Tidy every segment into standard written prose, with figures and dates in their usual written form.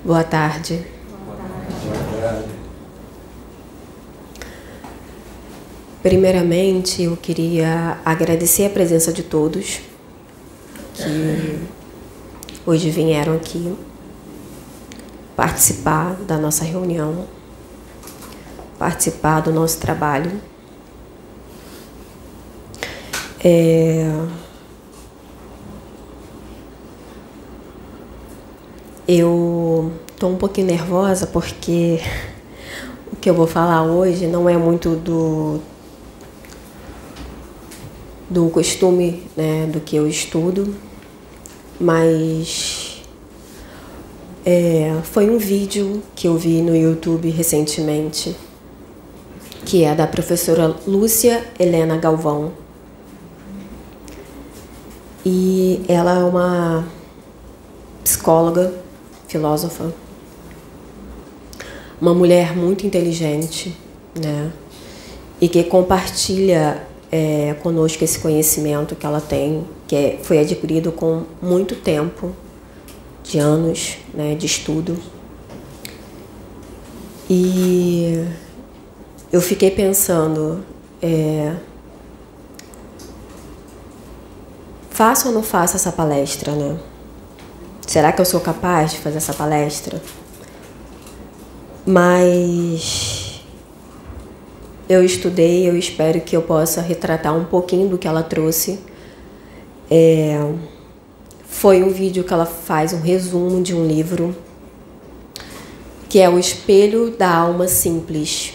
Boa tarde. Primeiramente, eu queria agradecer a presença de todos que hoje vieram aqui participar da nossa reunião, participar do nosso trabalho. Eu estou um pouquinho nervosa porque o que eu vou falar hoje não é muito do costume, né, do que eu estudo, mas foi um vídeo que eu vi no YouTube recentemente, que é da professora Lúcia Helena Galvão. E ela é uma psicóloga, filósofa, uma mulher muito inteligente, né? E que compartilha conosco esse conhecimento que ela tem, que foi adquirido com muito tempo, de anos, né, de estudo. E eu fiquei pensando, faço ou não faço essa palestra, né? Será que eu sou capaz de fazer essa palestra? Mas eu estudei, eu espero que eu possa retratar um pouquinho do que ela trouxe. Foi um vídeo que ela faz um resumo de um livro, que é O Espelho da Alma Simples,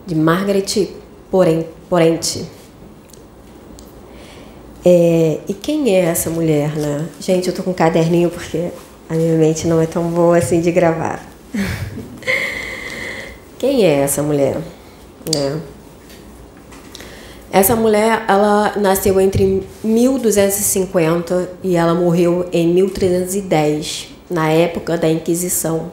de Margaret Porente. E quem é essa mulher, né? Gente, eu tô com um caderninho porque a minha mente não é tão boa assim de gravar. Quem é essa mulher, né? Essa mulher, ela nasceu entre 1250 e ela morreu em 1310, na época da Inquisição.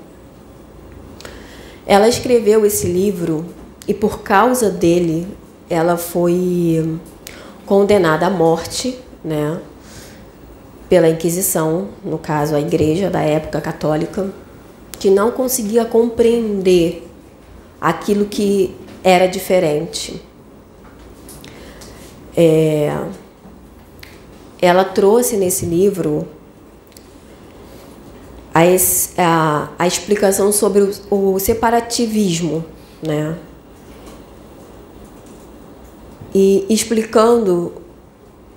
Ela escreveu esse livro e por causa dele, ela foi condenada à morte, né, pela Inquisição, no caso a Igreja da época católica, que não conseguia compreender aquilo que era diferente. Ela trouxe nesse livro a explicação sobre o separativismo, né? E explicando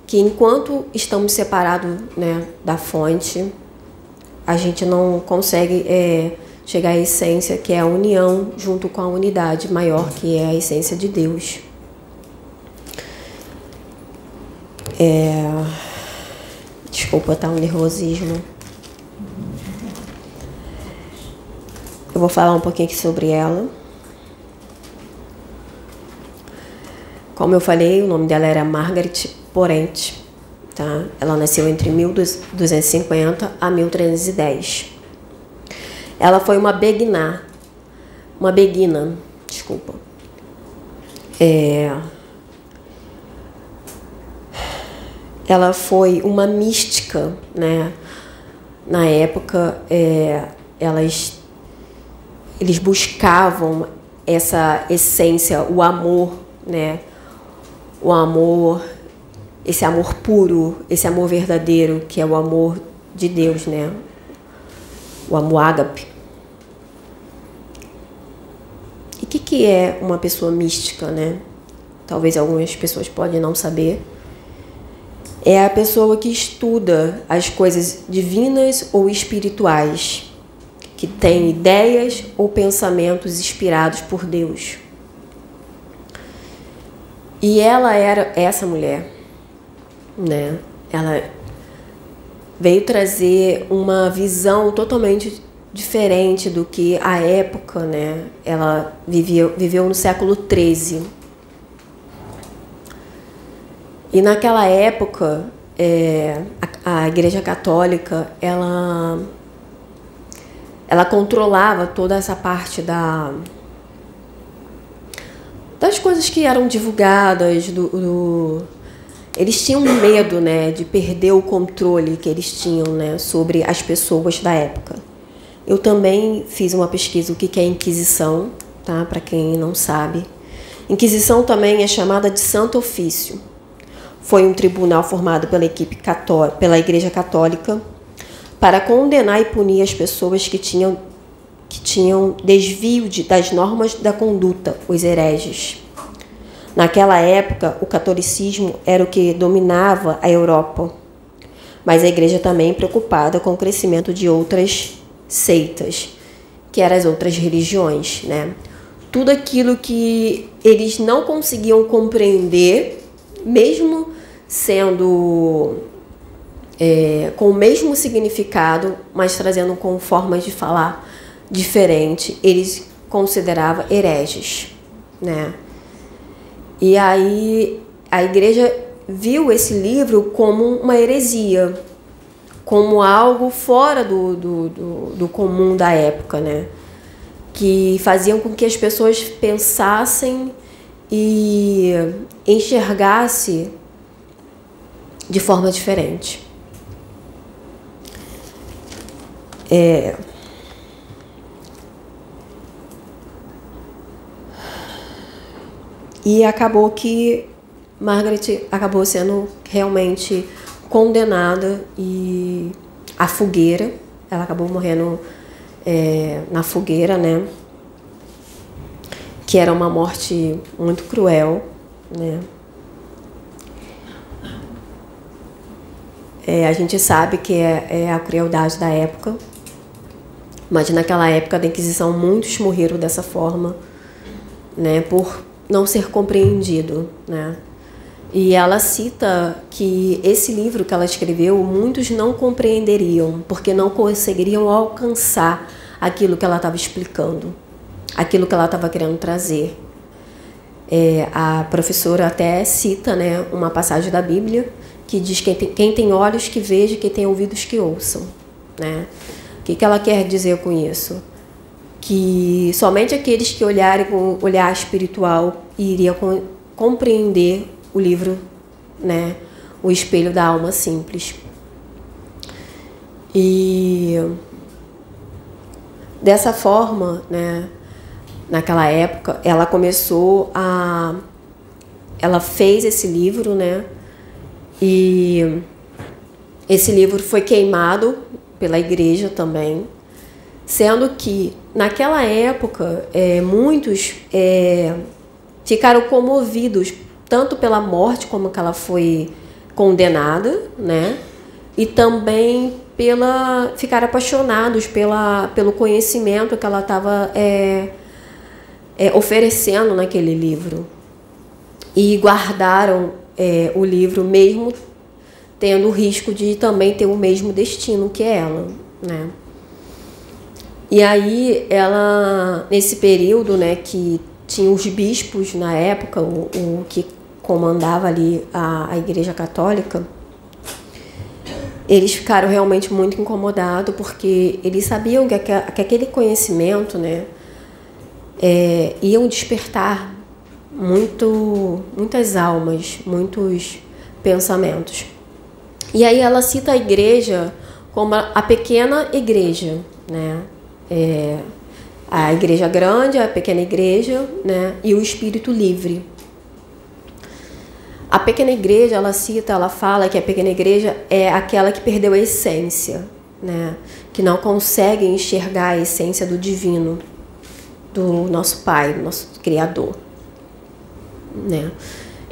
que enquanto estamos separados, né, da fonte, a gente não consegue chegar à essência, que é a união junto com a unidade maior, que é a essência de Deus. Desculpa, tá um nervosismo. Eu vou falar um pouquinho aqui sobre ela. Como eu falei, o nome dela era Margaret Porente, tá? Ela nasceu entre 1250 a 1310. Ela foi uma beguina, desculpa. Ela foi uma mística, né? Na época, eles buscavam essa essência, o amor, né? O amor, esse amor puro, esse amor verdadeiro, que é o amor de Deus, né? O amor ágape. E o que é uma pessoa mística, né? Talvez algumas pessoas podem não saber. É a pessoa que estuda as coisas divinas ou espirituais, que tem ideias ou pensamentos inspirados por Deus. E ela era essa mulher, né? Ela veio trazer uma visão totalmente diferente do que a época, né? Ela viveu no século XIII. E naquela época, a Igreja Católica, ela controlava toda essa parte das coisas que eram divulgadas, eles tinham medo, né, de perder o controle que eles tinham, né, sobre as pessoas da época. Eu também fiz uma pesquisa o que é Inquisição, tá? Para quem não sabe. Inquisição também é chamada de Santo Ofício. Foi um tribunal formado pela Igreja Católica para condenar e punir as pessoas que tinham desvio das normas da conduta, os hereges. Naquela época, o catolicismo era o que dominava a Europa, mas a igreja também preocupada com o crescimento de outras seitas, que eram as outras religiões, né? Tudo aquilo que eles não conseguiam compreender, mesmo sendo com o mesmo significado, mas trazendo com formas de falar diferente, eles consideravam hereges, né? E aí a igreja viu esse livro como uma heresia, como algo fora do comum da época, né? Que faziam com que as pessoas pensassem e enxergassem de forma diferente. E acabou que Margaret acabou sendo realmente condenada e à fogueira. Ela acabou morrendo na fogueira, né? Que era uma morte muito cruel, né? A gente sabe que é a crueldade da época, mas naquela época da Inquisição muitos morreram dessa forma, né? Por não ser compreendido, né? E ela cita que esse livro que ela escreveu, muitos não compreenderiam, porque não conseguiriam alcançar aquilo que ela estava explicando, aquilo que ela estava querendo trazer. A professora até cita, né, uma passagem da Bíblia que diz que quem tem olhos que veja, quem tem ouvidos que ouçam, né? O que ela quer dizer com isso? Que somente aqueles que olharem com olhar espiritual iriam compreender o livro, né? O Espelho da Alma Simples. E dessa forma, né? Naquela época, ela fez esse livro, né? E esse livro foi queimado pela igreja também, sendo que naquela época muitos ficaram comovidos tanto pela morte como que ela foi condenada, né? E também ficaram apaixonados pelo conhecimento que ela estava oferecendo naquele livro, e guardaram o livro mesmo tendo o risco de também ter o mesmo destino que ela, né? E aí ela, nesse período, né, que tinha os bispos na época, o que comandava ali a Igreja Católica, eles ficaram realmente muito incomodados, porque eles sabiam que aquele conhecimento, né, iam despertar muitas almas, muitos pensamentos. E aí ela cita a igreja como a pequena igreja, né? A igreja grande, a pequena igreja, né? E o espírito livre. A pequena igreja, ela fala que a pequena igreja é aquela que perdeu a essência, né? Que não consegue enxergar a essência do divino, do nosso Pai, do nosso Criador, né?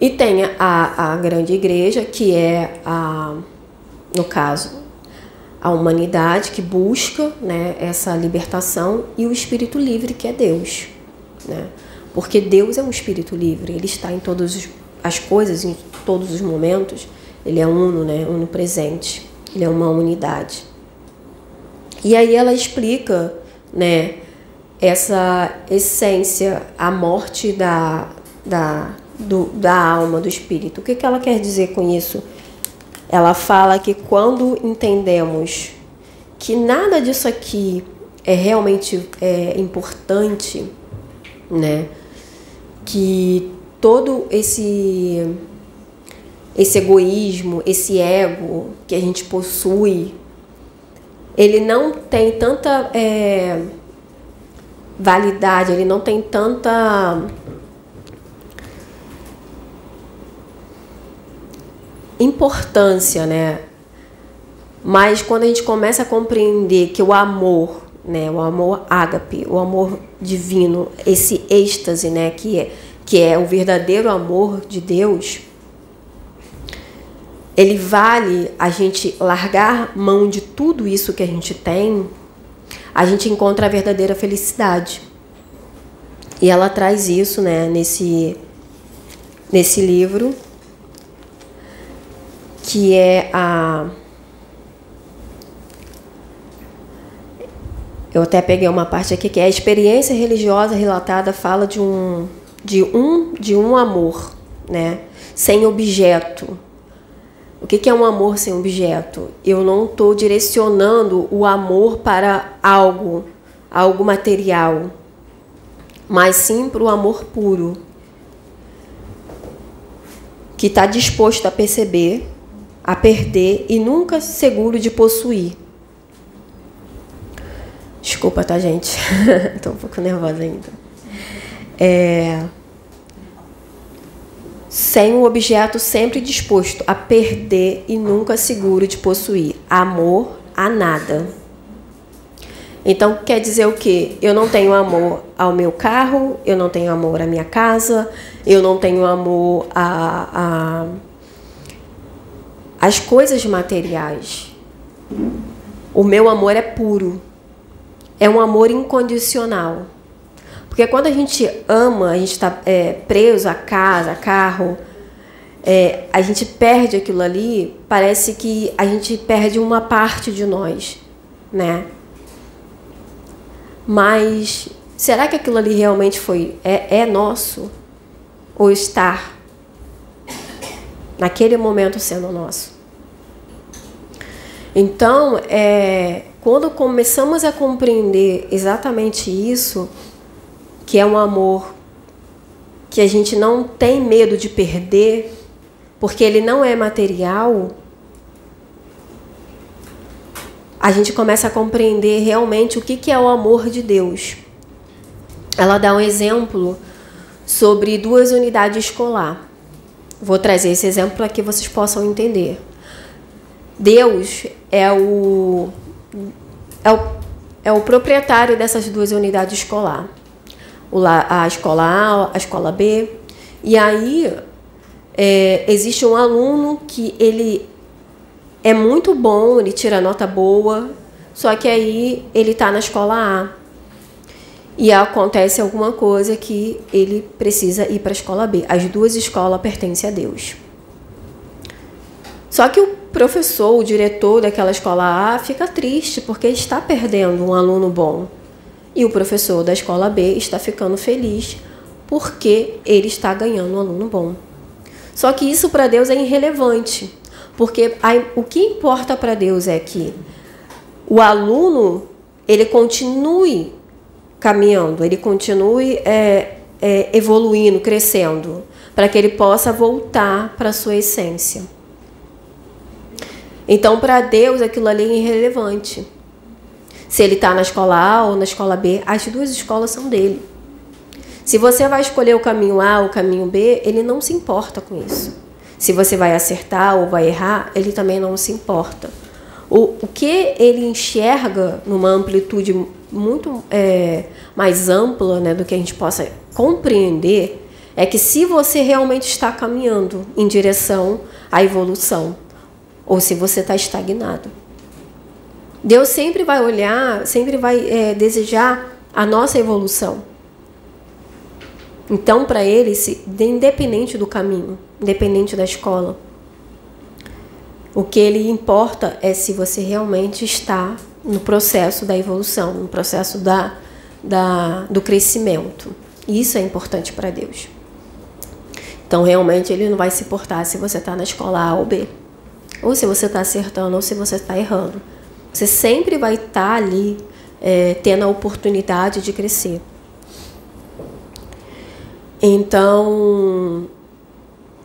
E tem a grande igreja, que é no caso, a humanidade que busca, né, essa libertação, e o espírito livre, que é Deus, né? Porque Deus é um espírito livre, ele está em todas as coisas, em todos os momentos. Ele é uno, né, onipresente, ele é uma unidade. E aí ela explica, né, essa essência, a morte da alma, do espírito. O que ela quer dizer com isso? Ela fala que quando entendemos que nada disso aqui é realmente importante, né? Que todo esse egoísmo, esse ego que a gente possui, ele não tem tanta validade, ele não tem tanta importância, né? Mas quando a gente começa a compreender que o amor, né, o amor ágape, o amor divino, esse êxtase, né, que é o verdadeiro amor de Deus, ele vale a gente largar mão de tudo isso que a gente tem, a gente encontra a verdadeira felicidade. E ela traz isso, né, nesse livro, que é eu até peguei uma parte aqui que é a experiência religiosa relatada, fala de um amor, né, sem objeto. O que é um amor sem objeto? Eu não estou direcionando o amor para algo material, mas sim para o amor puro, que está disposto a perceber, a perder e nunca seguro de possuir. Desculpa, tá, gente? Estou um pouco nervosa ainda. Sem o objeto sempre disposto a perder e nunca seguro de possuir. Amor a nada. Então, quer dizer o quê? Eu não tenho amor ao meu carro, eu não tenho amor à minha casa, eu não tenho amor às coisas materiais. O meu amor é puro. É um amor incondicional. Porque quando a gente ama, a gente está preso a casa, a carro, a gente perde aquilo ali, parece que a gente perde uma parte de nós, né? Mas será que aquilo ali realmente é nosso? Ou está naquele momento sendo nosso? Então, quando começamos a compreender exatamente isso, que é um amor que a gente não tem medo de perder, porque ele não é material, a gente começa a compreender realmente o que é o amor de Deus. Ela dá um exemplo sobre 2 unidades escolares. Vou trazer esse exemplo para que vocês possam entender. Deus é o proprietário dessas 2 unidades escolares. A escola A, a escola B. E aí existe um aluno que ele é muito bom, ele tira nota boa, só que aí ele está na escola A. E acontece alguma coisa que ele precisa ir para a escola B. As 2 escolas pertencem a Deus. Só que o professor, o diretor daquela escola A fica triste porque está perdendo um aluno bom. E o professor da escola B está ficando feliz porque ele está ganhando um aluno bom. Só que isso para Deus é irrelevante, porque o que importa para Deus é que o aluno ele continue caminhando, ele continue evoluindo, crescendo, para que ele possa voltar para a sua essência. Então, para Deus, aquilo ali é irrelevante. Se ele está na escola A ou na escola B, as 2 escolas são dele. Se você vai escolher o caminho A ou o caminho B, ele não se importa com isso. Se você vai acertar ou vai errar, ele também não se importa. O que ele enxerga numa amplitude muito mais ampla, né, do que a gente possa compreender, é que se você realmente está caminhando em direção à evolução, ou se você está estagnado. Deus sempre vai olhar, sempre vai desejar a nossa evolução. Então, para Ele, independente do caminho, independente da escola, o que Ele importa é se você realmente está no processo da evolução, no processo do crescimento. Isso é importante para Deus. Então, realmente, Ele não vai se importar se você está na escola A ou B, ou se você está acertando, ou se você está errando. Você sempre vai estar ali tendo a oportunidade de crescer. Então,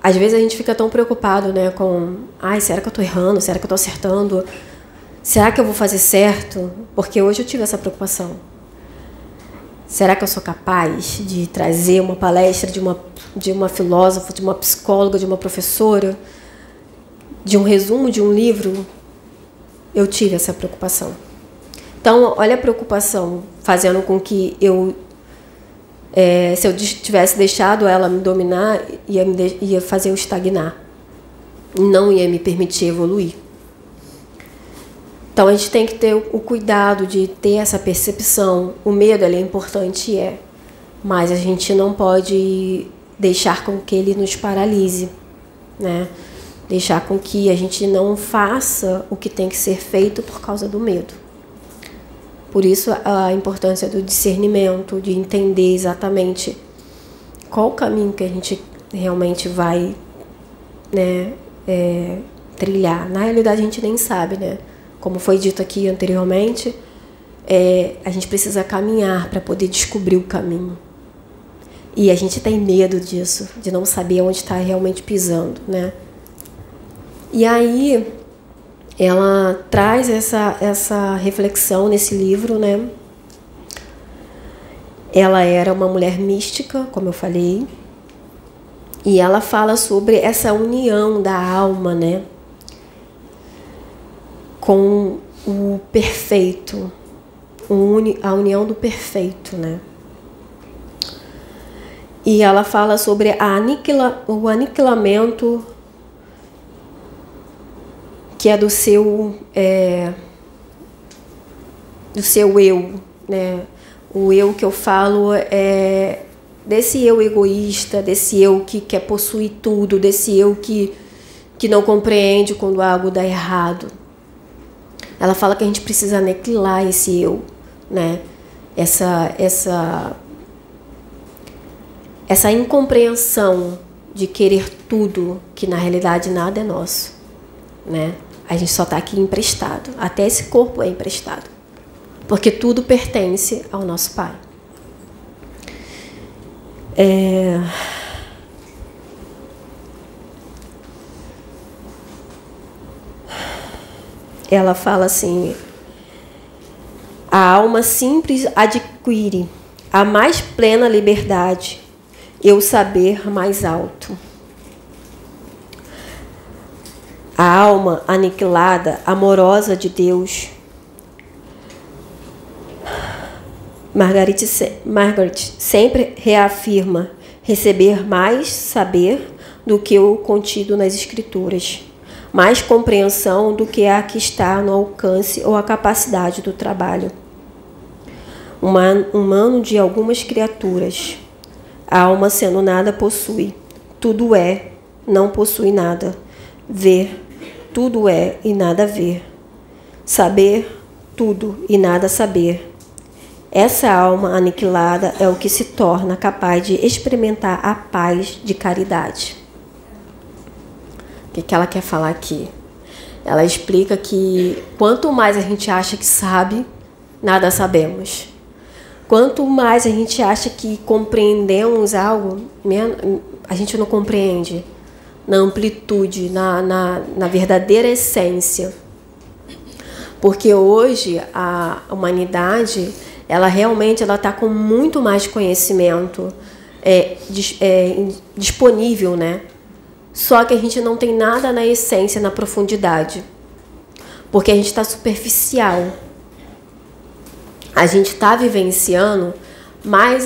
às vezes a gente fica tão preocupado, né, com, ai, será que eu tô errando? Será que eu tô acertando? Será que eu vou fazer certo? Porque hoje eu tive essa preocupação. Será que eu sou capaz de trazer uma palestra de uma filósofa, de uma psicóloga, de uma professora, de um resumo de um livro? Eu tive essa preocupação. Então, olha a preocupação fazendo com que se eu tivesse deixado ela me dominar, ia fazer eu estagnar. Não ia me permitir evoluir. Então, a gente tem que ter o cuidado de ter essa percepção. O medo, ele é importante, mas a gente não pode deixar com que ele nos paralise, né? Deixar com que a gente não faça o que tem que ser feito por causa do medo. Por isso, a importância do discernimento, de entender exatamente qual o caminho que a gente realmente vai, né, trilhar. Na realidade, a gente nem sabe, né? Como foi dito aqui anteriormente, a gente precisa caminhar para poder descobrir o caminho. E a gente tem medo disso, de não saber onde está realmente pisando, né? E aí, ela traz essa reflexão nesse livro, né? Ela era uma mulher mística, como eu falei, e ela fala sobre essa união da alma, né, com o perfeito, a união do perfeito, né? E ela fala sobre o aniquilamento que é do seu eu, né? O eu que eu falo é desse eu egoísta, desse eu que quer possuir tudo, desse eu que não compreende quando algo dá errado. Ela fala que a gente precisa aniquilar esse eu, né? Essa incompreensão de querer tudo, que na realidade nada é nosso, né? A gente só está aqui emprestado. Até esse corpo é emprestado. Porque tudo pertence ao nosso Pai. Ela fala assim: a alma simples adquire a mais plena liberdade e o saber mais alto. A alma aniquilada, amorosa de Deus. Margaret sempre reafirma receber mais saber do que o contido nas Escrituras, mais compreensão do que a que está no alcance ou a capacidade do trabalho humano de algumas criaturas. A alma, sendo nada, possui. Tudo é, não possui nada. Ver, tudo é e nada ver. Saber, tudo e nada saber. Essa alma aniquilada é o que se torna capaz de experimentar a paz de caridade. O que ela quer falar aqui? Ela explica que quanto mais a gente acha que sabe, nada sabemos. Quanto mais a gente acha que compreendemos algo, a gente não compreende na amplitude, na verdadeira essência. Porque hoje a humanidade, ela realmente está com muito mais conhecimento disponível, né? Só que a gente não tem nada na essência, na profundidade. Porque a gente está superficial. A gente está vivenciando, mas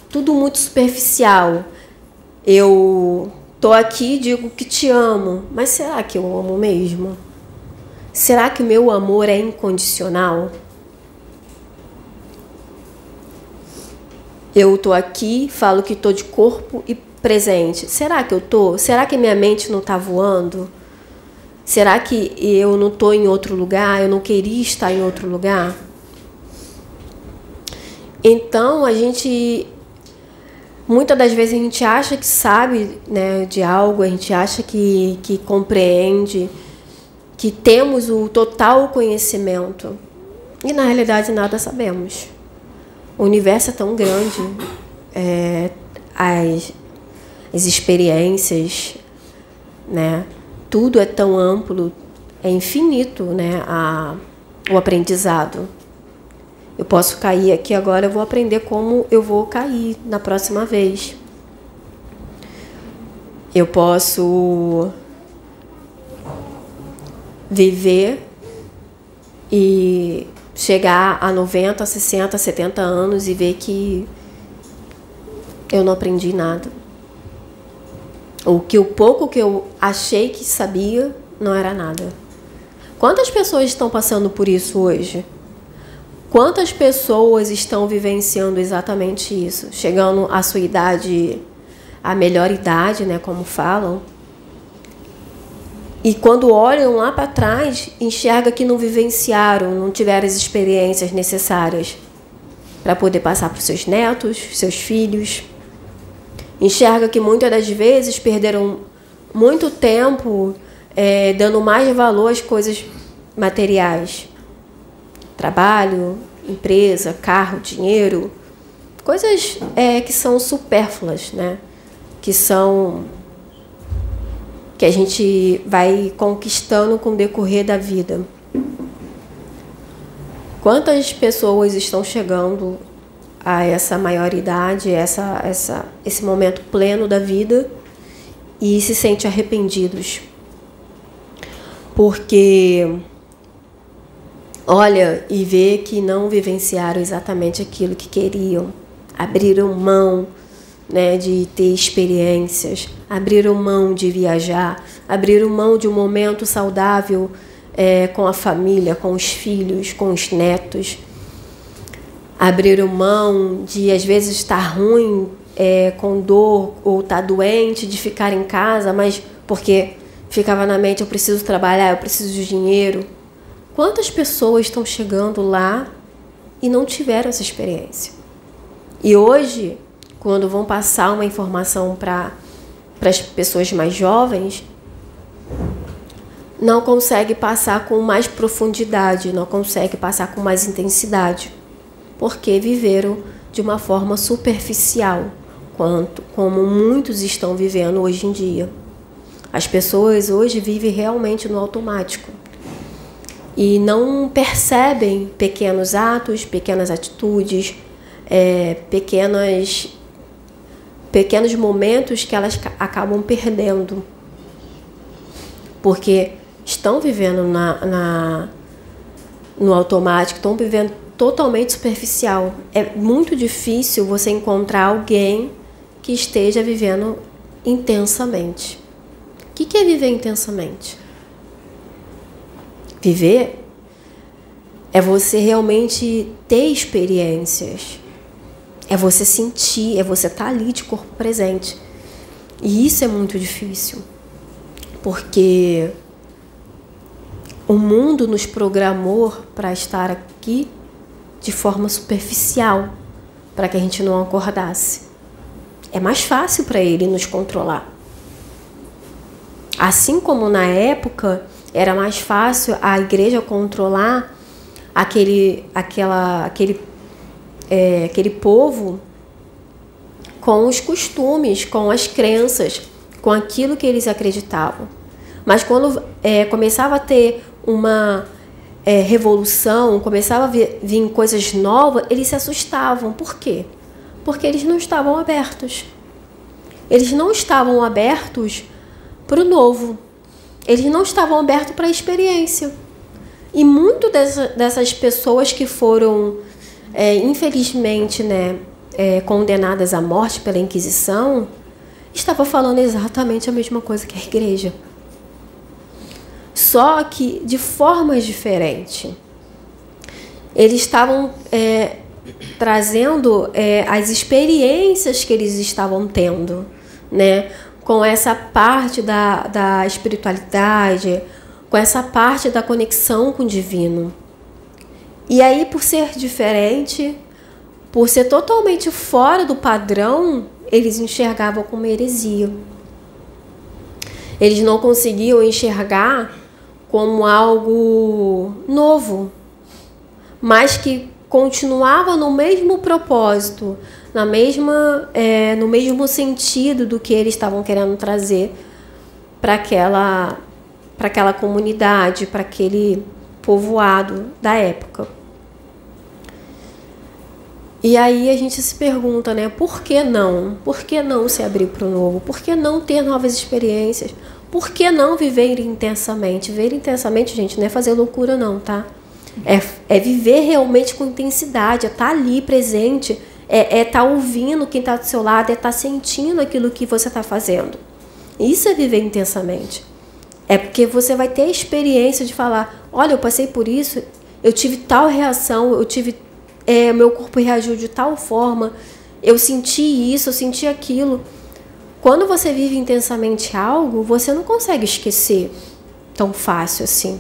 tudo muito superficial. Eu tô aqui e digo que te amo, mas será que eu amo mesmo? Será que o meu amor é incondicional? Eu tô aqui, falo que tô de corpo e presente. Será que eu tô? Será que minha mente não tá voando? Será que eu não tô em outro lugar? Eu não queria estar em outro lugar? Então, muitas das vezes a gente acha que sabe, né, de algo, a gente acha que compreende, que temos o total conhecimento. E, na realidade, nada sabemos. O universo é tão grande, as experiências, né? Tudo é tão amplo, é infinito, né? O aprendizado. Eu posso cair aqui agora, eu vou aprender como eu vou cair na próxima vez. Eu posso viver e chegar a 90, 60, 70 anos e ver que eu não aprendi nada. Ou que o pouco que eu achei que sabia não era nada. Quantas pessoas estão passando por isso hoje? Quantas pessoas estão vivenciando exatamente isso? Chegando à sua idade, a melhor idade, né, como falam. E quando olham lá para trás, enxerga que não vivenciaram, não tiveram as experiências necessárias para poder passar para os seus netos, seus filhos. Enxerga que muitas das vezes perderam muito tempo dando mais valor às coisas materiais. Trabalho, empresa, carro, dinheiro. Coisas que são supérfluas, né? Que a gente vai conquistando com o decorrer da vida. Quantas pessoas estão chegando a essa maioridade, esse momento pleno da vida e se sentem arrependidos? Porque olha e vê que não vivenciaram exatamente aquilo que queriam, abriram mão, né, de ter experiências, abriram mão de viajar, abriram mão de um momento saudável com a família, com os filhos, com os netos, abriram mão de às vezes estar ruim, com dor ou estar doente, de ficar em casa, mas porque ficava na mente, eu preciso trabalhar, eu preciso de dinheiro. Quantas pessoas estão chegando lá e não tiveram essa experiência? E hoje, quando vão passar uma informação para as pessoas mais jovens, não consegue passar com mais profundidade, não consegue passar com mais intensidade, porque viveram de uma forma superficial, como muitos estão vivendo hoje em dia. As pessoas hoje vivem realmente no automático e não percebem pequenos atos, pequenas atitudes, pequenos momentos que elas acabam perdendo, porque estão vivendo no automático, estão vivendo totalmente superficial. É muito difícil você encontrar alguém que esteja vivendo intensamente. O que é viver intensamente? Viver é você realmente ter experiências. É você sentir, é você estar ali de corpo presente. E isso é muito difícil. Porque o mundo nos programou para estar aqui de forma superficial, para que a gente não acordasse. É mais fácil para ele nos controlar. Assim como na época era mais fácil a igreja controlar aquele povo com os costumes, com as crenças, com aquilo que eles acreditavam. Mas quando começava a ter uma revolução, começava a vir coisas novas, eles se assustavam. Por quê? Porque eles não estavam abertos. Eles não estavam abertos para o novo. Eles não estavam abertos para a experiência. E muito dessas pessoas que foram, infelizmente, né, condenadas à morte pela Inquisição, estavam falando exatamente a mesma coisa que a igreja. Só que de formas diferentes. Eles estavam trazendo as experiências que eles estavam tendo, né? Com essa parte da espiritualidade, com essa parte da conexão com o divino. E aí, por ser diferente, por ser totalmente fora do padrão, eles enxergavam como heresia. Eles não conseguiam enxergar como algo novo, mas que continuava no mesmo propósito no mesmo sentido do que eles estavam querendo trazer para aquela comunidade, para aquele povoado da época. E aí a gente se pergunta, né, por que não? Por que não se abrir para o novo? Por que não ter novas experiências? Por que não viver intensamente? Viver intensamente, gente, não é fazer loucura não, tá? É viver realmente com intensidade, é estar ali presente, é estar ouvindo quem está do seu lado, é estar sentindo aquilo que você está fazendo. Isso é viver intensamente. É porque você vai ter a experiência de falar, olha, eu passei por isso, eu tive tal reação, meu corpo reagiu de tal forma, eu senti isso, eu senti aquilo. Quando você vive intensamente algo, você não consegue esquecer tão fácil assim.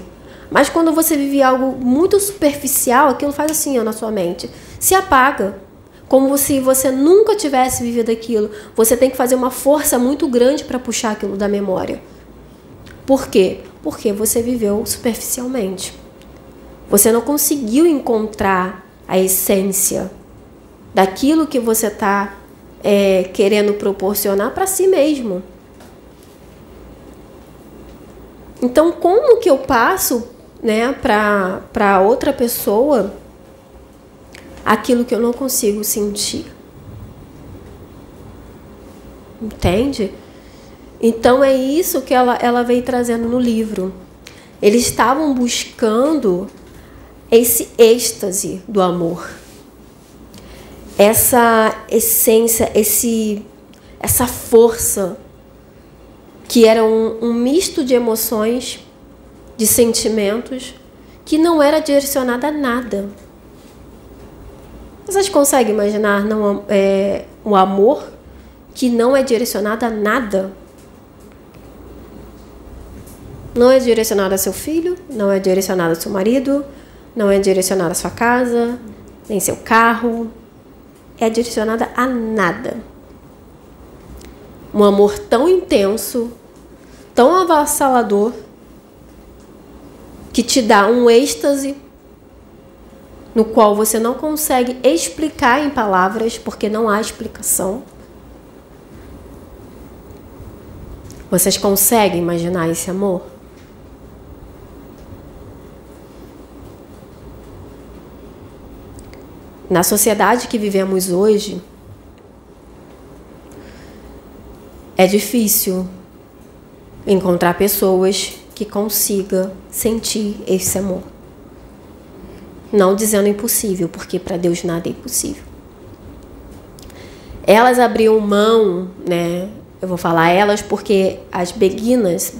Mas quando você vive algo muito superficial, aquilo faz assim, ó, na sua mente. Se apaga. Como se você nunca tivesse vivido aquilo. Você tem que fazer uma força muito grande para puxar aquilo da memória. Por quê? Porque você viveu superficialmente. Você não conseguiu encontrar a essência daquilo que você está querendo proporcionar para si mesmo. Então, como que eu passo, né, para outra pessoa aquilo que eu não consigo sentir? Entende? Então, é isso que ela veio trazendo no livro. Eles estavam buscando esse êxtase do amor. Essa essência, essa força que era um misto de emoções, de sentimentos, que não era direcionada a nada. Vocês conseguem imaginar um amor que não é direcionado a nada? Não é direcionado a seu filho, não é direcionado ao seu marido, não é direcionado à sua casa, nem seu carro. É direcionada a nada. Um amor tão intenso, tão avassalador, que te dá um êxtase no qual você não consegue explicar em palavras, porque não há explicação. Vocês conseguem imaginar esse amor? Na sociedade que vivemos hoje, é difícil encontrar pessoas que consigam sentir esse amor. Não dizendo impossível, porque para Deus nada é impossível. Elas abriam mão, né? Eu vou falar elas porque as beguinas,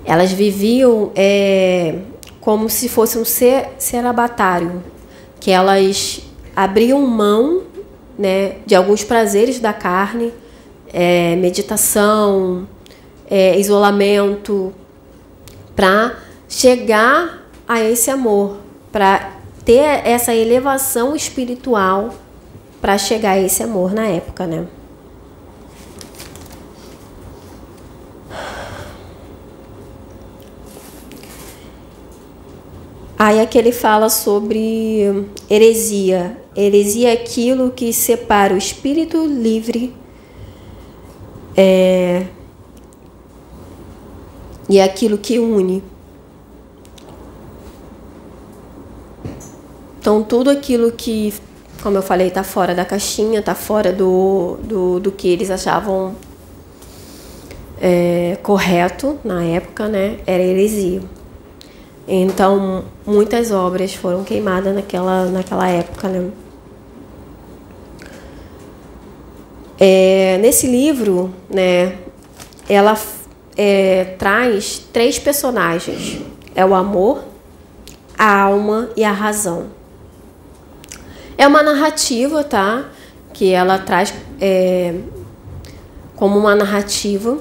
elas viviam como se fosse um celibatário, que elas abriam mão, né, de alguns prazeres da carne, meditação, isolamento, para chegar a esse amor, para ter essa elevação espiritual, para chegar a esse amor na época, né? Aí aqui ele fala sobre heresia. Heresia é aquilo que separa o espírito livre e é aquilo que une. Então, tudo aquilo que, como eu falei, está fora da caixinha, está fora do que eles achavam correto na época, né? Era heresia. Então, muitas obras foram queimadas naquela época, né? Nesse livro, né, ela traz 3 personagens. É o amor, a alma e a razão. É uma narrativa, tá? Que ela traz como uma narrativa.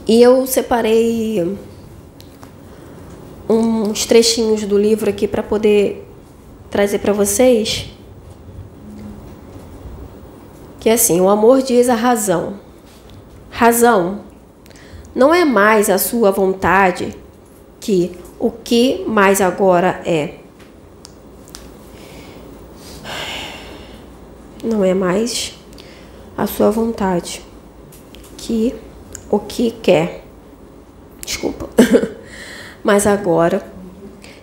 E eu separei uns trechinhos do livro aqui para poder trazer para vocês. Que é assim: o amor diz a razão. Razão, não é mais a sua vontade que o que mais agora é. não é mais a sua vontade que o que quer. Desculpa. Mas agora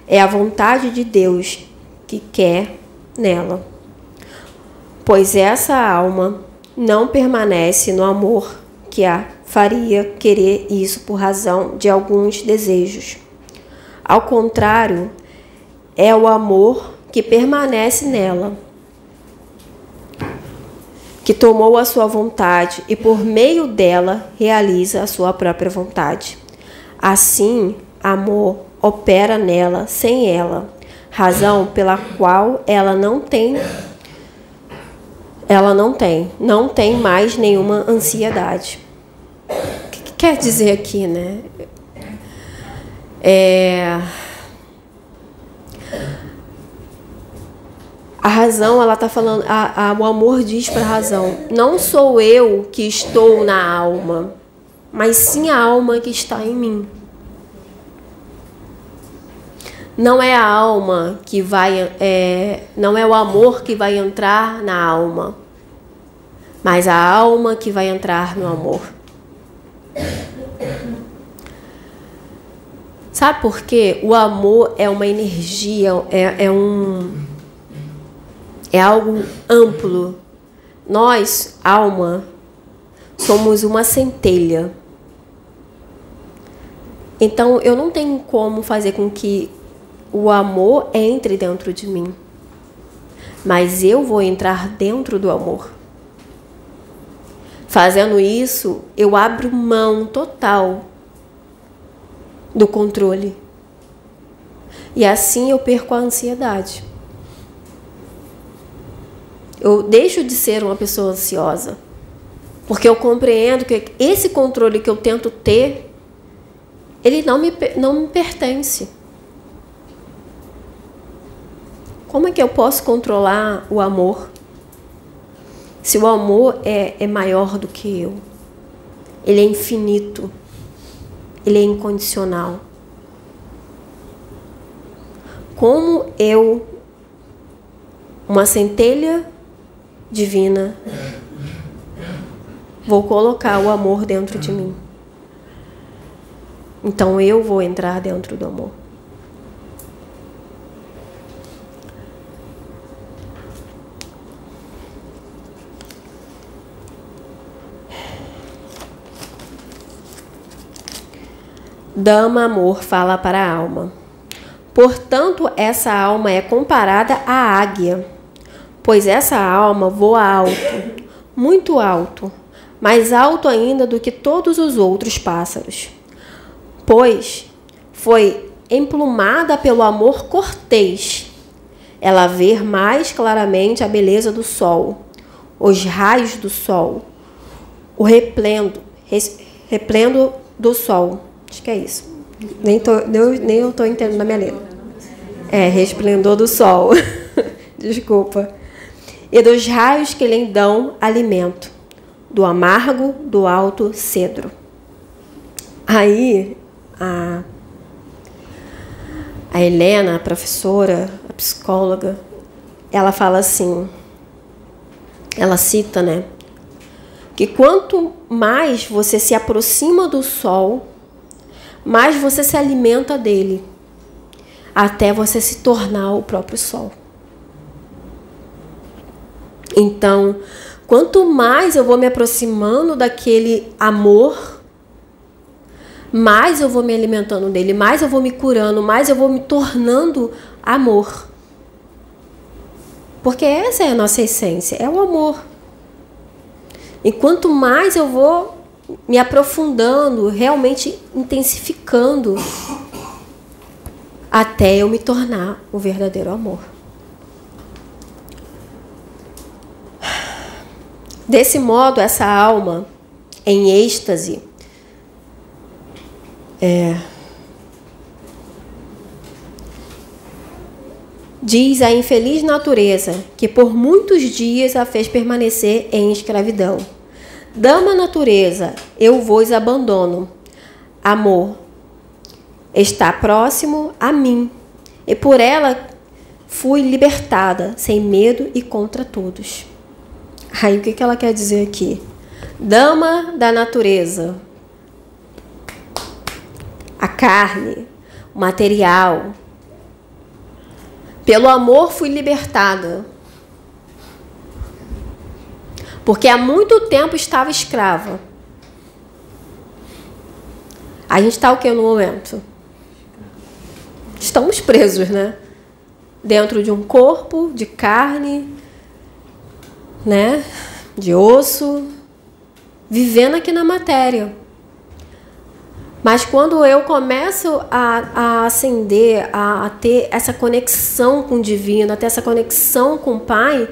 é a vontade de Deus que quer nela. Pois essa alma não permanece no amor que a faria querer isso por razão de alguns desejos. Ao contrário, é o amor que permanece nela, que tomou a sua vontade e por meio dela realiza a sua própria vontade. Assim, amor opera nela sem ela, razão pela qual ela não tem mais nenhuma ansiedade. O que quer dizer aqui, né? A razão, ela está falando, o amor diz para a razão, não sou eu que estou na alma, mas sim a alma que está em mim. Não é a alma que vai, não é o amor que vai entrar na alma, mas a alma que vai entrar no amor. Sabe por quê? O amor é uma energia, é algo amplo. Nós, alma, somos uma centelha. Então, eu não tenho como fazer com que o amor entre dentro de mim. Mas eu vou entrar dentro do amor. Fazendo isso, eu abro mão total do controle. E assim eu perco a ansiedade. Eu deixo de ser uma pessoa ansiosa. Porque eu compreendo que esse controle que eu tento ter, ele não me pertence. Como é que eu posso controlar o amor? Se o amor é maior do que eu. Ele é infinito. Ele é incondicional. Como eu, uma centelha divina, vou colocar o amor dentro de mim? Então eu vou entrar dentro do amor. Dama Amor fala para a alma. Portanto, essa alma é comparada à águia, pois essa alma voa alto, muito alto, mais alto ainda do que todos os outros pássaros, pois foi emplumada pelo amor cortês. Ela vê mais claramente a beleza do sol, os raios do sol, o replendo do sol. Acho que é isso. Nem eu estou entendendo da minha letra. Resplendor do sol. Desculpa. E dos raios que lhe dão alimento, do amargo do alto cedro. Aí, a Helena, a professora, a psicóloga, ela fala assim, ela cita, né? Que quanto mais você se aproxima do sol, mais você se alimenta dele, até você se tornar o próprio sol. Então, quanto mais eu vou me aproximando daquele amor, mais eu vou me alimentando dele, mais eu vou me curando, mais eu vou me tornando amor. Porque essa é a nossa essência, é o amor. E quanto mais eu vou me aprofundando, realmente intensificando, até eu me tornar o verdadeiro amor. Desse modo, essa alma em êxtase diz a infeliz natureza que por muitos dias a fez permanecer em escravidão. Dama natureza, eu vos abandono. Amor está próximo a mim, e por ela fui libertada, sem medo e contra todos. Aí o que ela quer dizer aqui? Dama da natureza, a carne, o material. Pelo amor fui libertada. Porque há muito tempo estava escrava. A gente está o que no momento? Estamos presos, né? Dentro de um corpo, de carne, né? De osso, vivendo aqui na matéria. Mas quando eu começo a ascender, a ter essa conexão com o divino, a ter essa conexão com o Pai,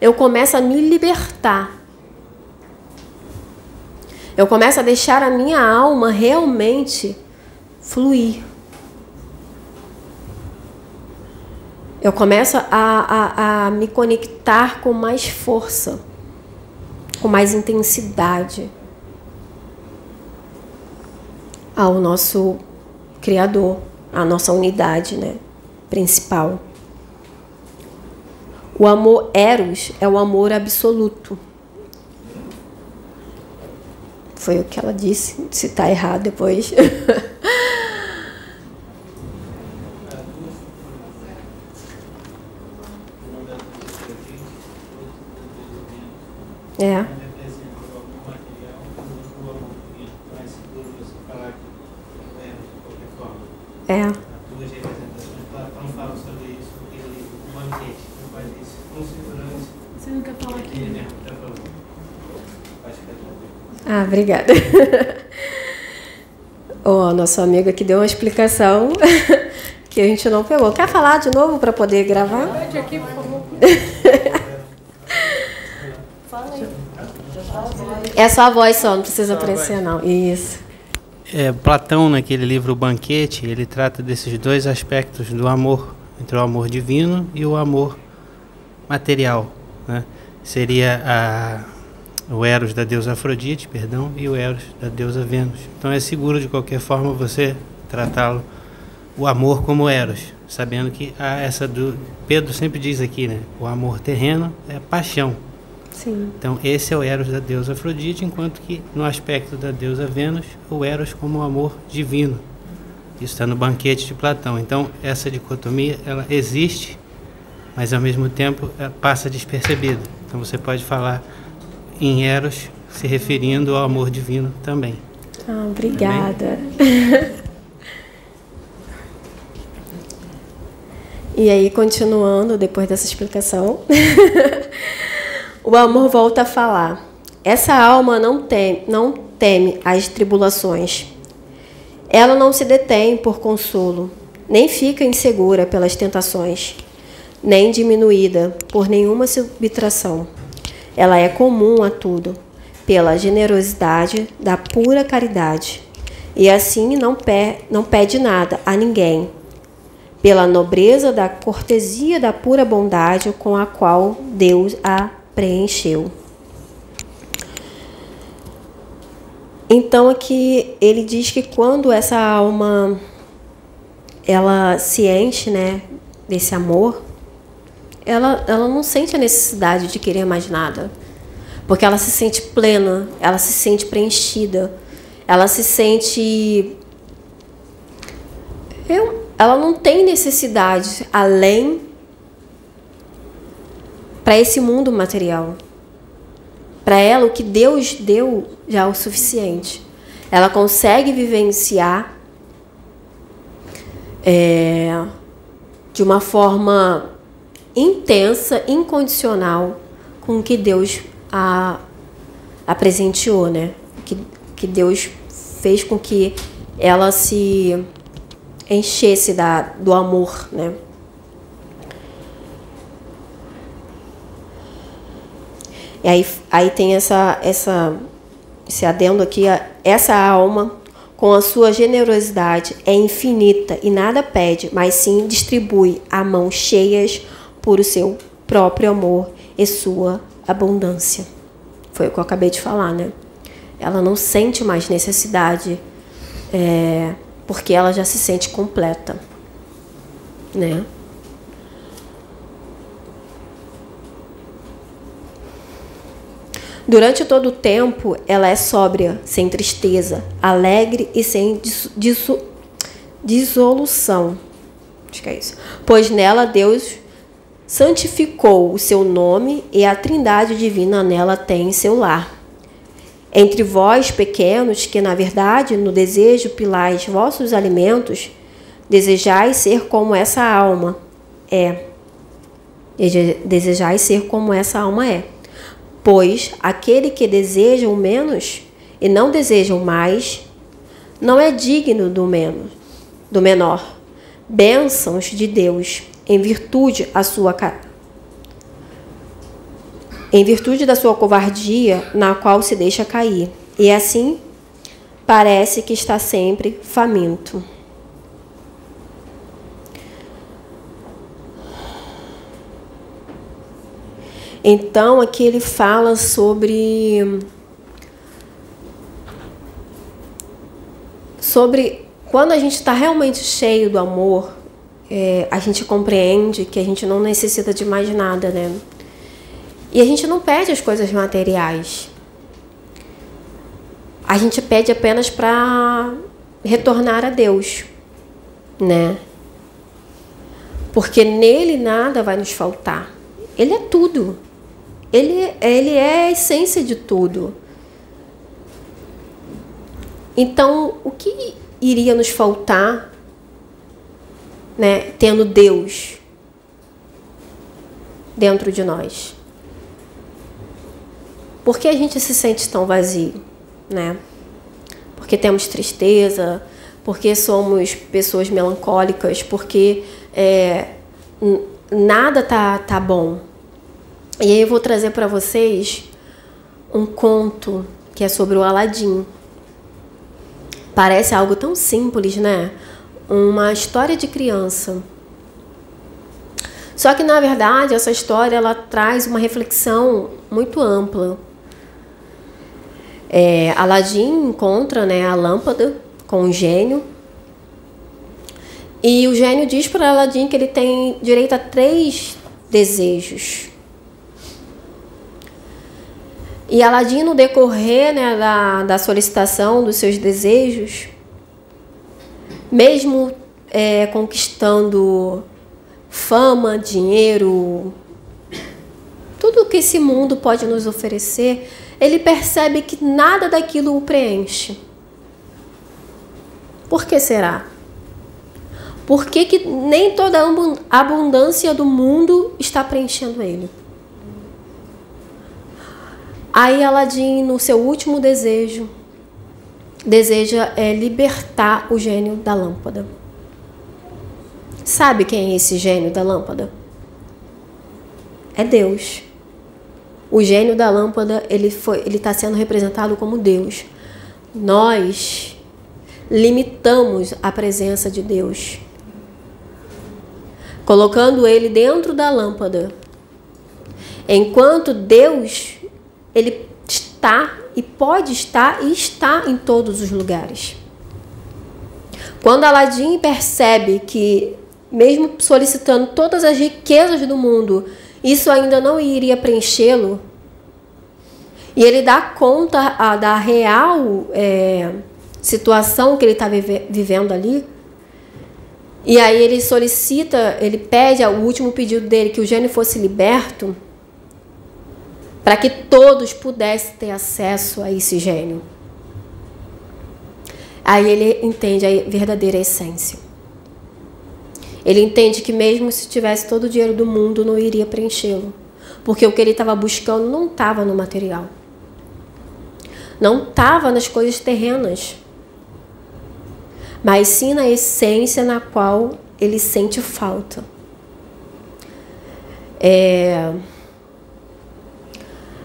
eu começo a me libertar. Eu começo a deixar a minha alma realmente fluir. Eu começo a me conectar com mais força, com mais intensidade ao nosso Criador, à nossa unidade, né, principal. O amor eros é o amor absoluto. Foi o que ela disse. Se está errado, depois. É. É. As duas representações, Platão fala sobre isso naquele livro, O Banquete, que faz isso com segurança. Você não quer falar aqui? Ele mesmo está falando. Pode ficar tranquilo. Ah, obrigada. O nosso amigo aqui deu uma explicação que a gente não pegou. Quer falar de novo para poder gravar? Pode aqui, por favor. Fala aí. É só a voz só, não precisa aparecer não. Isso. Platão, naquele livro O Banquete, ele trata desses dois aspectos do amor, entre o amor divino e o amor material, né? Seria o Eros da deusa Afrodite, perdão, e o Eros da deusa Vênus. Então é seguro de qualquer forma você tratá-lo, o amor como Eros, sabendo que Pedro sempre diz aqui, né? O amor terreno é paixão. Sim. Então esse é o Eros da deusa Afrodite, enquanto que no aspecto da deusa Vênus, o Eros como o amor divino. Isso está no Banquete de Platão. Então essa dicotomia ela existe, mas ao mesmo tempo passa despercebida. Então você pode falar em Eros se referindo ao amor divino também. Ah, obrigada. E aí, continuando, depois dessa explicação, o amor volta a falar. Essa alma não teme as tribulações. Ela não se detém por consolo, nem fica insegura pelas tentações, nem diminuída por nenhuma subtração. Ela é comum a tudo, pela generosidade da pura caridade, e assim não pede nada a ninguém, pela nobreza da cortesia da pura bondade com a qual Deus a preencheu. Então aqui ele diz que quando essa alma ela se enche, né, desse amor, ela não sente a necessidade de querer mais nada, porque ela se sente plena, ela se sente preenchida, ela se sente ela não tem necessidade além para esse mundo material. Para ela, o que Deus deu já é o suficiente. Ela consegue vivenciar de uma forma intensa, incondicional, com o que Deus a presenteou, né? Que Deus fez com que ela se enchesse do amor, né? E aí tem esse adendo aqui, essa alma, com a sua generosidade, é infinita e nada pede, mas sim distribui a mãos cheias por o seu próprio amor e sua abundância. Foi o que eu acabei de falar, né? Ela não sente mais necessidade, porque ela já se sente completa, né? Durante todo o tempo, ela é sóbria, sem tristeza, alegre e sem dissolução. Acho que é isso. Pois nela Deus santificou o seu nome e a Trindade divina nela tem seu lar. Entre vós, pequenos, que na verdade no desejo pilais vossos alimentos, desejais ser como essa alma é. Desejais ser como essa alma é. Pois aquele que deseja o menos e não deseja o mais, não é digno do menor. Bênçãos de Deus, em virtude da sua covardia, na qual se deixa cair. E assim parece que está sempre faminto. Então, aqui ele fala sobre quando a gente está realmente cheio do amor, a gente compreende que a gente não necessita de mais nada, né? E a gente não pede as coisas materiais. A gente pede apenas para retornar a Deus, né? Porque nele nada vai nos faltar. Ele é tudo. Ele é a essência de tudo. Então, o que iria nos faltar, né, tendo Deus dentro de nós? Por que a gente se sente tão vazio, né? Porque temos tristeza, porque somos pessoas melancólicas, porque nada tá bom. E aí eu vou trazer para vocês um conto que é sobre o Aladim. Parece algo tão simples, né? Uma história de criança. Só que, na verdade, essa história ela traz uma reflexão muito ampla. Aladim encontra, né, a lâmpada com o gênio. E o gênio diz para Aladim que ele tem direito a 3 desejos. E Aladim, no decorrer, né, da solicitação dos seus desejos, mesmo conquistando fama, dinheiro, tudo que esse mundo pode nos oferecer, ele percebe que nada daquilo o preenche. Por que será? Por que nem toda a abundância do mundo está preenchendo ele? Aí Aladim, no seu último desejo, deseja libertar o gênio da lâmpada. Sabe quem é esse gênio da lâmpada? É Deus. O gênio da lâmpada, ele está sendo representado como Deus. Nós limitamos a presença de Deus, colocando ele dentro da lâmpada. Enquanto Deus, ele está e pode estar e está em todos os lugares. Quando Aladim percebe que, mesmo solicitando todas as riquezas do mundo, isso ainda não iria preenchê-lo, e ele dá conta da real situação que ele está vivendo ali, e aí ele solicita, ele pede o último pedido dele, que o gênio fosse liberto, para que todos pudessem ter acesso a esse gênio. Aí ele entende a verdadeira essência. Ele entende que mesmo se tivesse todo o dinheiro do mundo, não iria preenchê-lo. Porque o que ele estava buscando não estava no material. Não estava nas coisas terrenas. Mas sim na essência na qual ele sente falta.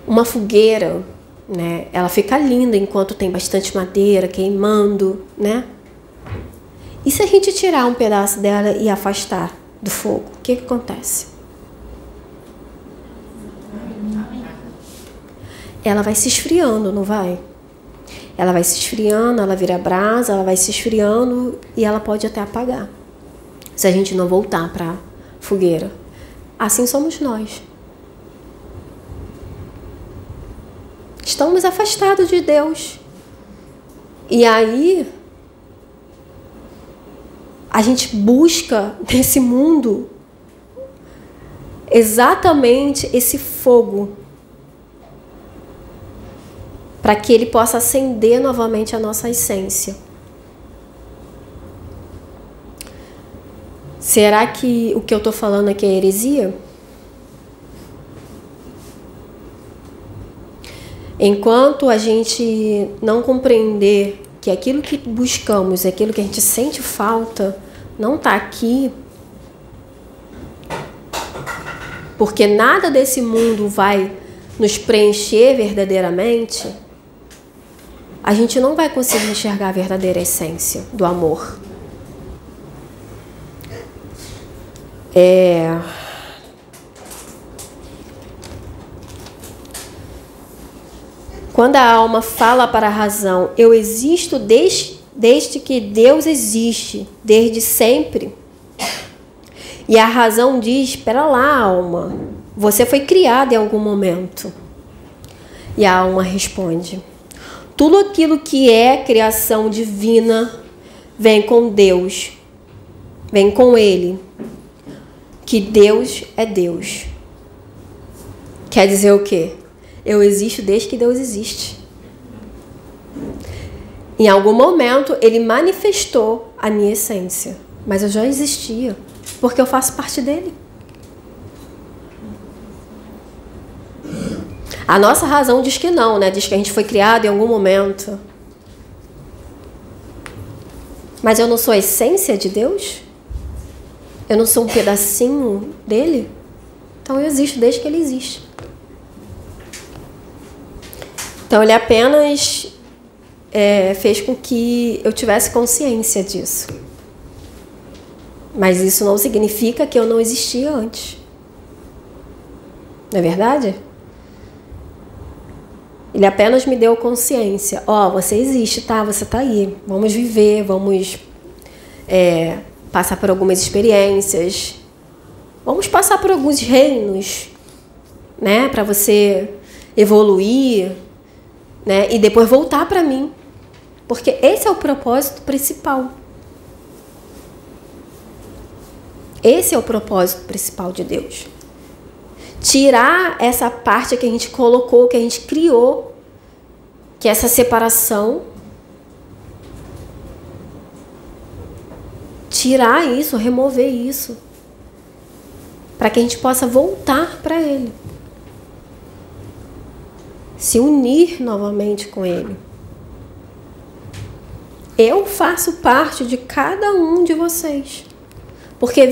Uma fogueira, né? Ela fica linda enquanto tem bastante madeira queimando, né? E se a gente tirar um pedaço dela e afastar do fogo, o que acontece? Ela vai se esfriando, não vai? Ela vai se esfriando, ela vira brasa, ela vai se esfriando e ela pode até apagar, se a gente não voltar para a fogueira. Assim somos nós. estamos afastados de Deus. E aí a gente busca nesse mundo exatamente esse fogo para que ele possa acender novamente a nossa essência. Será que o que eu estou falando aqui é heresia? Enquanto a gente não compreender que aquilo que buscamos, aquilo que a gente sente falta, não está aqui, porque nada desse mundo vai nos preencher verdadeiramente, a gente não vai conseguir enxergar a verdadeira essência do amor. Quando a alma fala para a razão, eu existo desde que Deus existe, desde sempre. E a razão diz, espera lá, alma, você foi criada em algum momento. E a alma responde, tudo aquilo que é criação divina vem com Deus, vem com Ele, que Deus é Deus. Quer dizer o quê? Eu existo desde que Deus existe. Em algum momento, Ele manifestou a minha essência. Mas eu já existia, porque eu faço parte dele. A nossa razão diz que não, né? Diz que a gente foi criado em algum momento. Mas eu não sou a essência de Deus? Eu não sou um pedacinho dele? Então eu existo desde que ele existe. Então ele apenas fez com que eu tivesse consciência disso. Mas isso não significa que eu não existia antes. Não é verdade? Ele apenas me deu consciência. Ó, você existe, tá? Você tá aí. Vamos viver, vamos passar por algumas experiências. Vamos passar por alguns reinos, né? Para você evoluir, né? E depois voltar para mim. Porque esse é o propósito principal. Esse é o propósito principal de Deus. Tirar essa parte que a gente colocou, que a gente criou, que é essa separação. Tirar isso, remover isso. Para que a gente possa voltar para Ele. Se unir novamente com Ele. Eu faço parte de cada um de vocês. Porque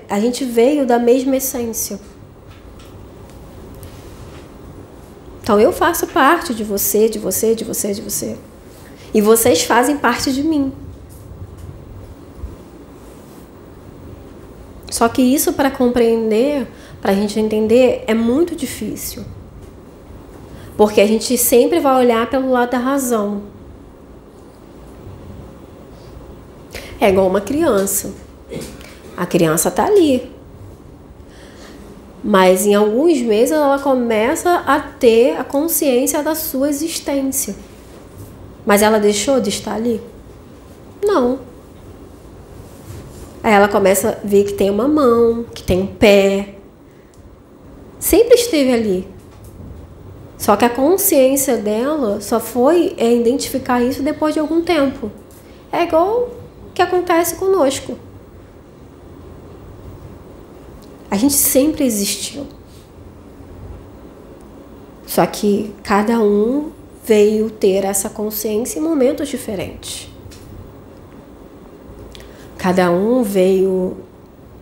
a gente veio da mesma essência. Então eu faço parte de você, de você, de você, de você. E vocês fazem parte de mim. Só que isso, para compreender, para a gente entender, é muito difícil. Porque a gente sempre vai olhar pelo lado da razão. É igual uma criança. A criança está ali. Mas em alguns meses ela começa a ter a consciência da sua existência. Mas ela deixou de estar ali? Não. Aí ela começa a ver que tem uma mão, que tem um pé. Sempre esteve ali. Só que a consciência dela só foi identificar isso depois de algum tempo. É igual o que acontece conosco. A gente sempre existiu. Só que cada um veio ter essa consciência em momentos diferentes. Cada um veio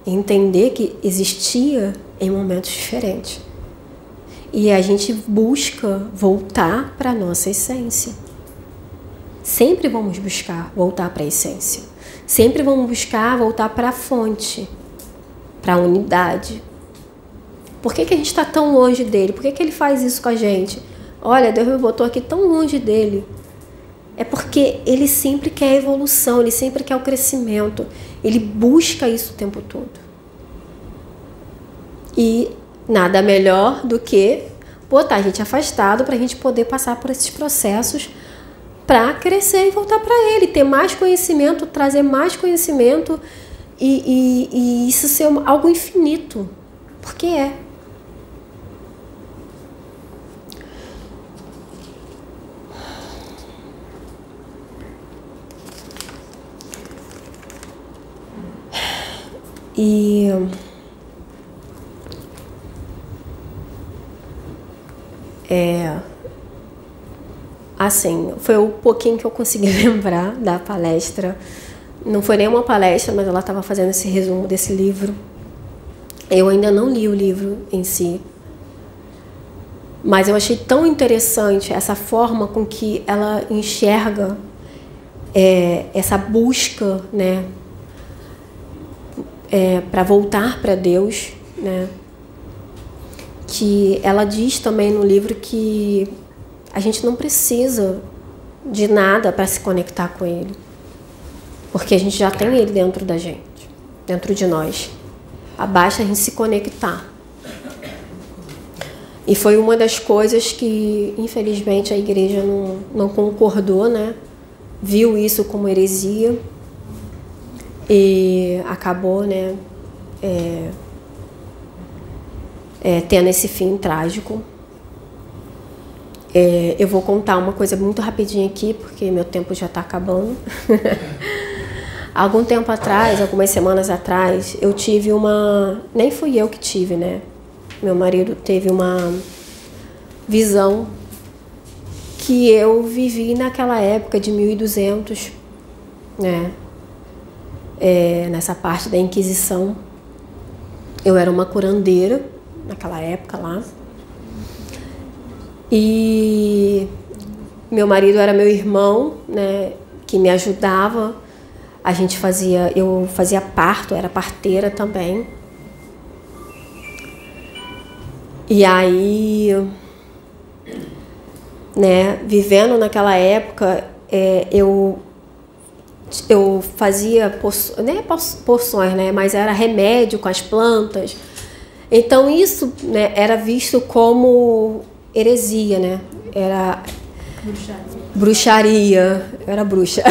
entender que existia em momentos diferentes. E a gente busca voltar para a nossa essência. Sempre vamos buscar voltar para a essência. Sempre vamos buscar voltar para a fonte, para a unidade. Por que a gente está tão longe dele? Por que ele faz isso com a gente? Olha, Deus me botou aqui tão longe dele. É porque ele sempre quer a evolução, ele sempre quer o crescimento. Ele busca isso o tempo todo. E nada melhor do que botar a gente afastado para a gente poder passar por esses processos para crescer e voltar para Ele, ter mais conhecimento, trazer mais conhecimento e isso ser algo infinito, porque é. E assim, foi o pouquinho que eu consegui lembrar da palestra. Não foi nenhuma palestra, mas ela estava fazendo esse resumo desse livro. Eu ainda não li o livro em si, mas eu achei tão interessante essa forma com que ela enxerga essa busca, né, para voltar para Deus, né? Que ela diz também no livro que a gente não precisa de nada para se conectar com Ele, porque a gente já tem Ele dentro da gente, dentro de nós. Basta a gente se conectar. E foi uma das coisas que, infelizmente, a igreja não concordou, né? Viu isso como heresia e acabou, né, tendo esse fim trágico. Eu vou contar uma coisa muito rapidinho aqui, porque meu tempo já está acabando. Algum tempo atrás, algumas semanas atrás, eu tive uma... Nem fui eu que tive, né? Meu marido teve uma visão que eu vivi naquela época de 1200, né? Nessa parte da Inquisição. Eu era uma curandeira naquela época lá. E meu marido era meu irmão, né, que me ajudava. Eu fazia parto, era parteira também. E aí, né, vivendo naquela época, eu fazia poções, né, mas era remédio com as plantas. Então isso, né, era visto como heresia, né? Era bruxaria. Eu era bruxa.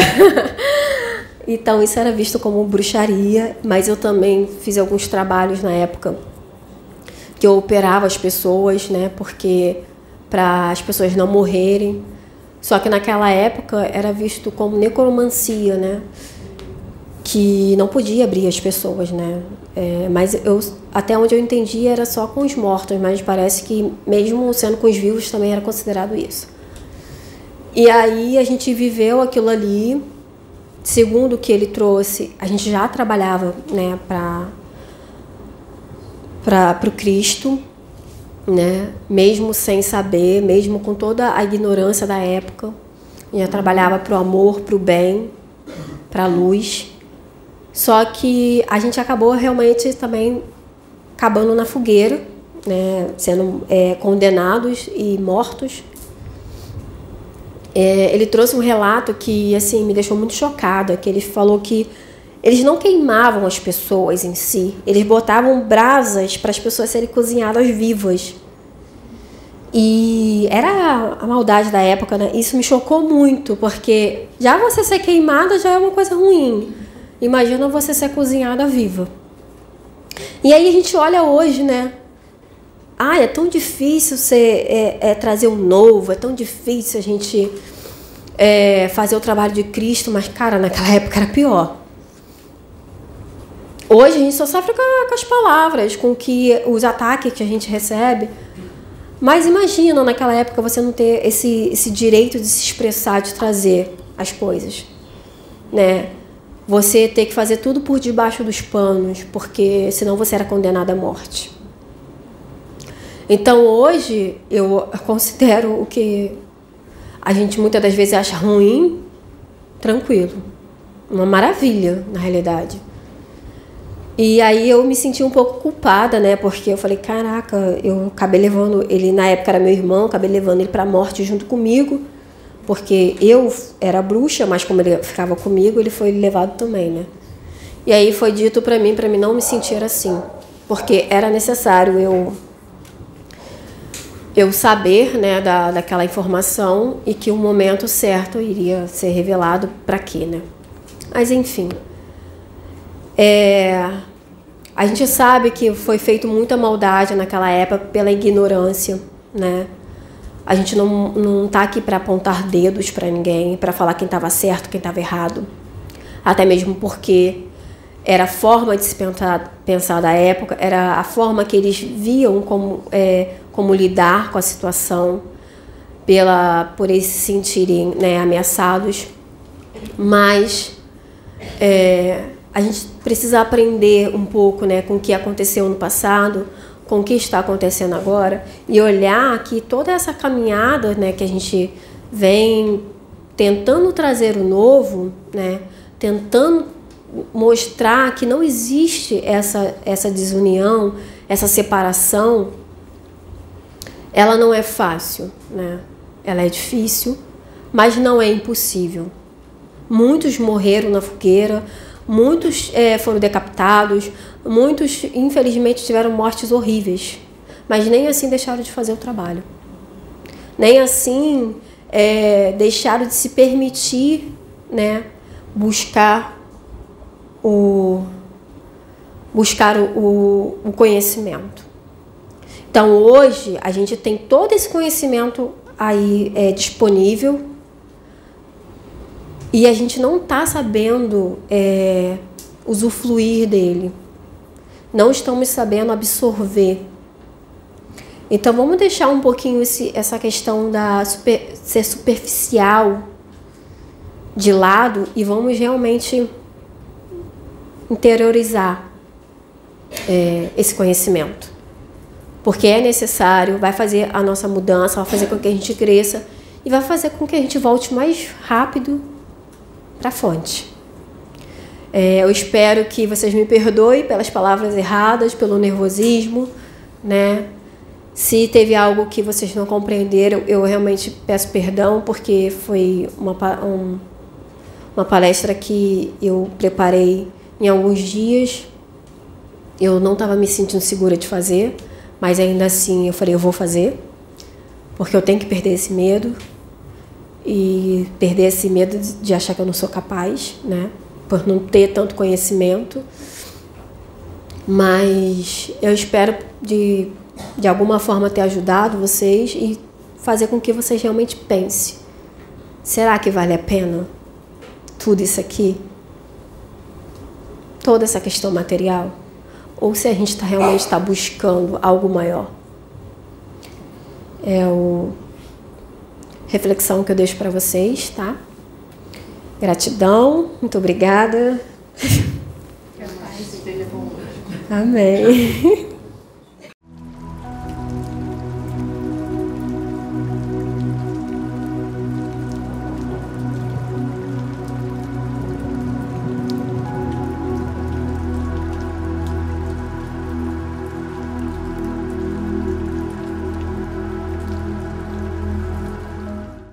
Então isso era visto como bruxaria, mas eu também fiz alguns trabalhos na época que eu operava as pessoas, né? Porque para as pessoas não morrerem. Só que naquela época era visto como necromancia, né? Que não podia abrir as pessoas, né? Mas até onde eu entendi era só com os mortos, mas parece que mesmo sendo com os vivos também era considerado isso. E aí a gente viveu aquilo ali, segundo o que ele trouxe, a gente já trabalhava, né, para o Cristo, né? Mesmo sem saber, mesmo com toda a ignorância da época, já trabalhava para o amor, para o bem, para a luz. Só que a gente acabou realmente também acabando na fogueira, né, sendo condenados e mortos. Ele trouxe um relato que assim me deixou muito chocada, que ele falou que eles não queimavam as pessoas em si, eles botavam brasas para as pessoas serem cozinhadas vivas. E era a maldade da época, né? Isso me chocou muito, porque já você ser queimada já é uma coisa ruim. Imagina você ser cozinhada viva. E aí a gente olha hoje, né? É tão difícil trazer um novo, é tão difícil a gente fazer o trabalho de Cristo, mas, cara, naquela época era pior. Hoje a gente só sofre com as palavras, com os ataques que a gente recebe. Mas imagina, naquela época, você não ter esse direito de se expressar, de trazer as coisas, né? Você ter que fazer tudo por debaixo dos panos, porque senão você era condenado à morte. Então, hoje, eu considero o que a gente muitas das vezes acha ruim, tranquilo. Uma maravilha, na realidade. E aí eu me senti um pouco culpada, né? Porque eu falei, caraca, eu acabei levando ele, na época era meu irmão, acabei levando ele para a morte junto comigo, porque eu era bruxa, mas como ele ficava comigo, ele foi levado também, né? E aí foi dito para mim não me sentir assim, porque era necessário eu saber, né, daquela informação e que o momento certo iria ser revelado para quê, né? Mas enfim, a gente sabe que foi feito muita maldade naquela época pela ignorância, né? A gente não tá aqui para apontar dedos para ninguém, para falar quem estava certo, quem estava errado, até mesmo porque era a forma de se pensar da época, era a forma que eles viam como lidar com a situação, por eles se sentirem, né, ameaçados. Mas a gente precisa aprender um pouco, né, com o que aconteceu no passado, com o que está acontecendo agora, e olhar que toda essa caminhada, né, que a gente vem tentando trazer o novo, né, tentando mostrar que não existe essa desunião, essa separação, ela não é fácil, né? Ela é difícil, mas não é impossível. Muitos morreram na fogueira, muitos foram decapitados, muitos, infelizmente, tiveram mortes horríveis, mas nem assim deixaram de fazer o trabalho. Nem assim deixaram de se permitir, né, buscar o conhecimento. Então, hoje, a gente tem todo esse conhecimento aí disponível e a gente não está sabendo usufruir dele. Não estamos sabendo absorver. Então, vamos deixar um pouquinho essa questão ser superficial de lado e vamos realmente interiorizar esse conhecimento. Porque é necessário, vai fazer a nossa mudança, vai fazer com que a gente cresça e vai fazer com que a gente volte mais rápido para a fonte. Eu espero que vocês me perdoem pelas palavras erradas, pelo nervosismo, né? Se teve algo que vocês não compreenderam, eu realmente peço perdão, porque foi uma palestra que eu preparei em alguns dias. Eu não estava me sentindo segura de fazer, mas ainda assim eu falei, eu vou fazer, porque eu tenho que perder esse medo, e perder esse medo de achar que eu não sou capaz, né? Por não ter tanto conhecimento. Mas eu espero de alguma forma ter ajudado vocês e fazer com que vocês realmente pensem, será que vale a pena tudo isso aqui? Toda essa questão material? Ou se a gente realmente está buscando algo maior? É a reflexão que eu deixo para vocês, tá? Gratidão, muito obrigada. Que a paz esteja com Amém.